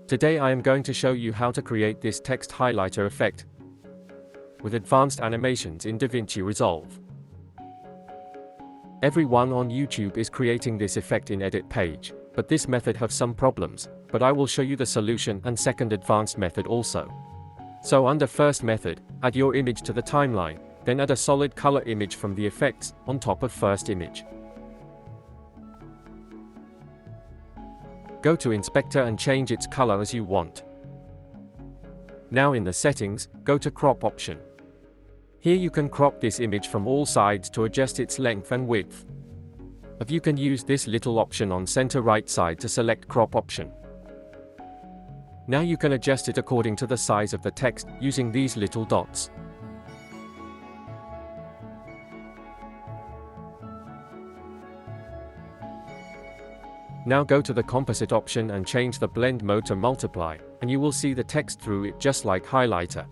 Today I am going to show you how to create this text highlighter effect with advanced animations in DaVinci Resolve. Everyone on YouTube is creating this effect in edit page, but this method has some problems, but I will show you the solution and second advanced method also. So under first method, add your image to the timeline, then add a solid color image from the effects on top of first image. Go to Inspector and change its color as you want. Now in the settings, go to Crop option. Here you can crop this image from all sides to adjust its length and width. If you can use this little option on center right side to select Crop option. Now you can adjust it according to the size of the text using these little dots. Now go to the composite option and change the blend mode to multiply, and you will see the text through it just like highlighter.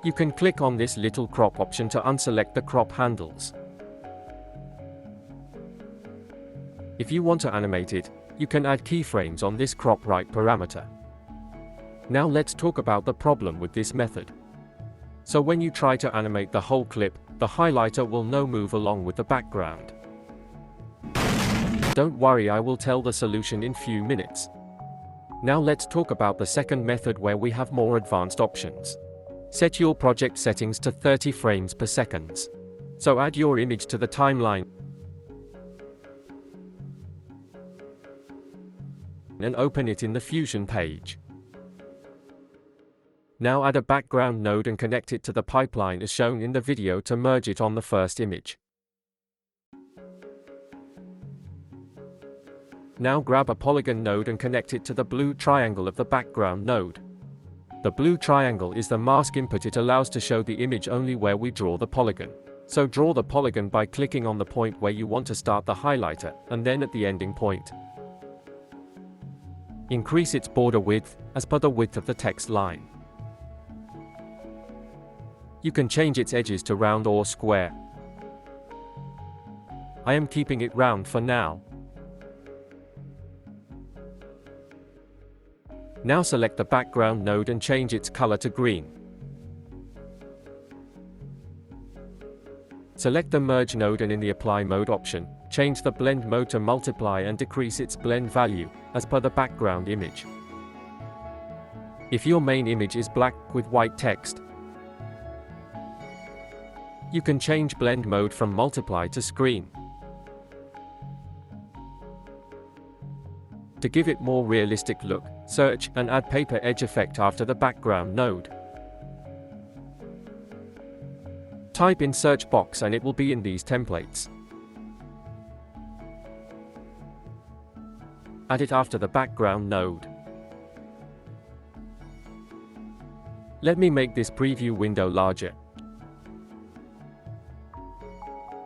You can click on this little crop option to unselect the crop handles. If you want to animate it, you can add keyframes on this crop right parameter. Now let's talk about the problem with this method. So when you try to animate the whole clip, the highlighter will no move along with the background. Don't worry, I will tell the solution in few minutes. Now let's talk about the second method where we have more advanced options. Set your project settings to 30 frames per second. So add your image to the timeline and open it in the Fusion page. Now add a background node and connect it to the pipeline as shown in the video to merge it on the first image. Now grab a polygon node and connect it to the blue triangle of the background node. The blue triangle is the mask input. It allows to show the image only where we draw the polygon. So draw the polygon by clicking on the point where you want to start the highlighter, and then at the ending point. Increase its border width, as per the width of the text line. You can change its edges to round or square. I am keeping it round for now. Now select the background node and change its color to green. Select the merge node and in the apply mode option, change the blend mode to multiply and decrease its blend value, as per the background image. If your main image is black with white text, you can change blend mode from multiply to screen. To give it more realistic look, search and add paper edge effect after the background node. Type in search box and it will be in these templates. Add it after the background node. Let me make this preview window larger.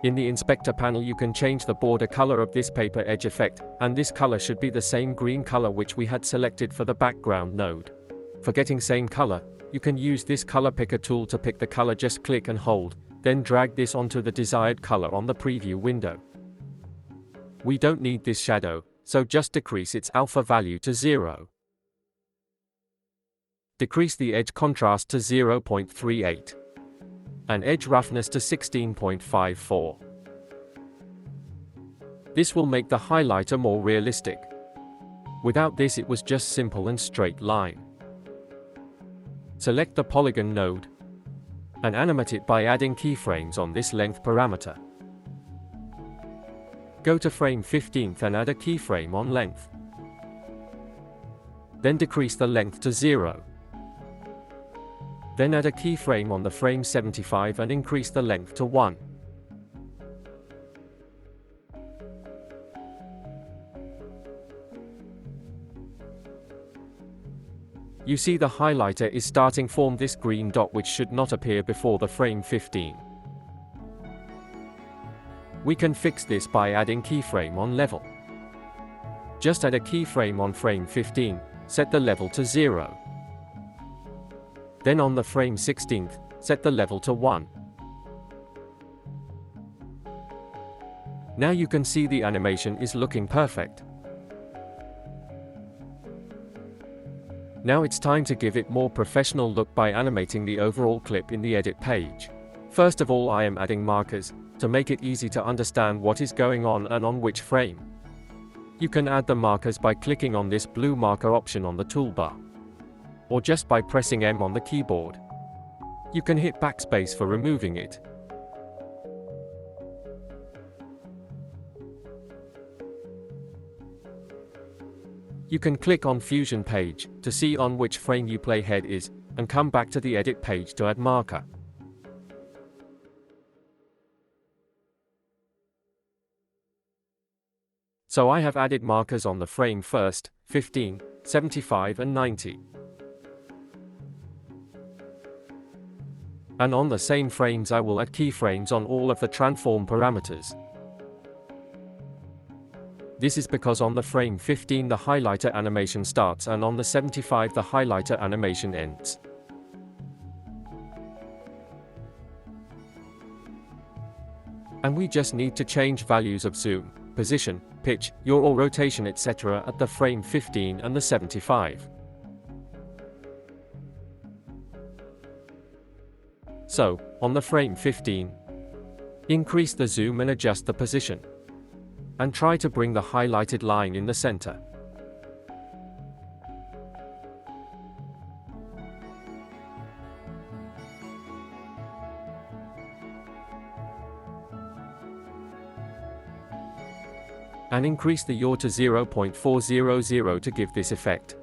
In the inspector panel you can change the border color of this paper edge effect, and this color should be the same green color which we had selected for the background node. For getting same color, you can use this color picker tool to pick the color. Just click and hold, then drag this onto the desired color on the preview window. We don't need this shadow, so just decrease its alpha value to 0. Decrease the edge contrast to 0.38. and edge roughness to 16.54. This will make the highlighter more realistic. Without this it was just simple and straight line. Select the polygon node and animate it by adding keyframes on this length parameter. Go to frame 15th and add a keyframe on length. Then decrease the length to 0. Then add a keyframe on the frame 75 and increase the length to 1. You see the highlighter is starting form this green dot which should not appear before the frame 15. We can fix this by adding keyframe on level. Just add a keyframe on frame 15, set the level to 0. Then on the frame 16th, set the level to 1. Now you can see the animation is looking perfect. Now it's time to give it more professional look by animating the overall clip in the edit page. First of all, I am adding markers, to make it easy to understand what is going on and on which frame. You can add the markers by clicking on this blue marker option on the toolbar, or just by pressing M on the keyboard. You can hit backspace for removing it. You can click on Fusion page to see on which frame you playhead is, and come back to the edit page to add marker. So I have added markers on the frame first, 15, 75 and 90. And on the same frames I will add keyframes on all of the transform parameters. This is because on the frame 15 the highlighter animation starts and on the 75 the highlighter animation ends. And we just need to change values of zoom, position, pitch, yaw or rotation etc. at the frame 15 and the 75. So, on the frame 15, increase the zoom and adjust the position. And try to bring the highlighted line in the center. And increase the yaw to 0.400 to give this effect.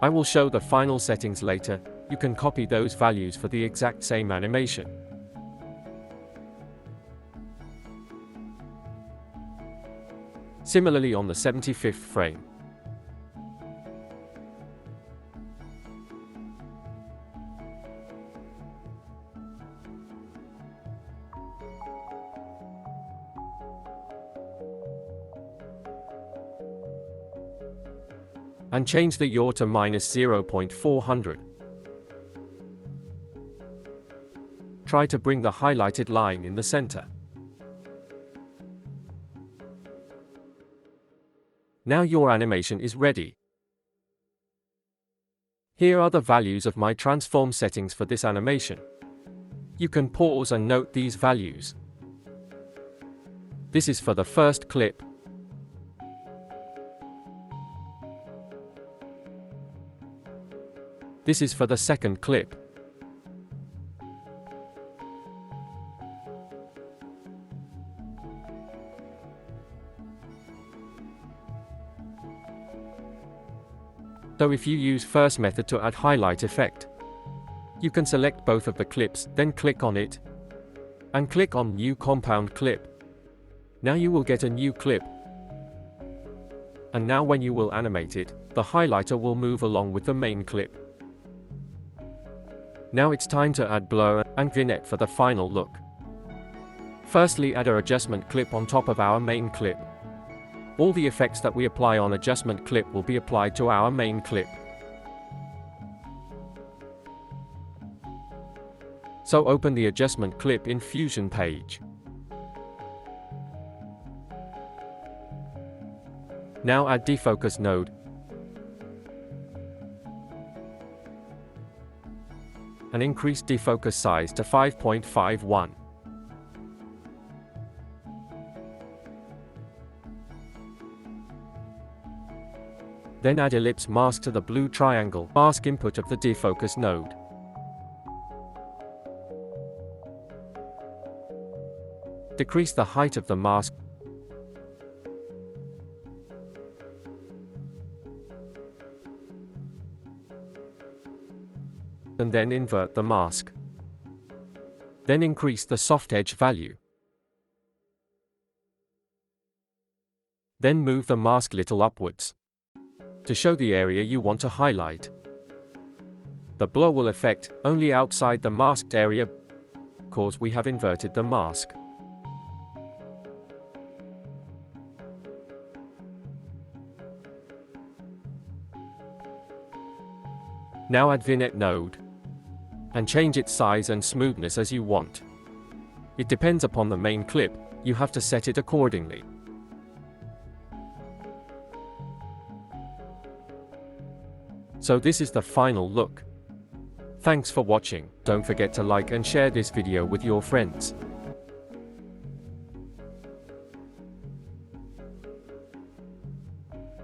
I will show the final settings later. You can copy those values for the exact same animation. Similarly on the 75th frame. And change the yaw to -0.400. Try to bring the highlighted line in the center. Now your animation is ready. Here are the values of my transform settings for this animation. You can pause and note these values. This is for the first clip. This is for the second clip. So if you use first method to add highlight effect, you can select both of the clips, then click on it, and click on New Compound Clip. Now you will get a new clip. And now when you will animate it, the highlighter will move along with the main clip. Now it's time to add blur and vignette for the final look. Firstly, add an adjustment clip on top of our main clip. All the effects that we apply on adjustment clip will be applied to our main clip. So open the adjustment clip in Fusion page. Now add defocus node. And increase defocus size to 5.51. Then add ellipse mask to the blue triangle mask input of the defocus node. Decrease the height of the mask. And then invert the mask. Then increase the soft edge value. Then move the mask little upwards to show the area you want to highlight. The blur will affect only outside the masked area because we have inverted the mask. Now add vignette node and change its size and smoothness as you want. It depends upon the main clip, you have to set it accordingly. So this is the final look. Thanks for watching. Don't forget to like and share this video with your friends.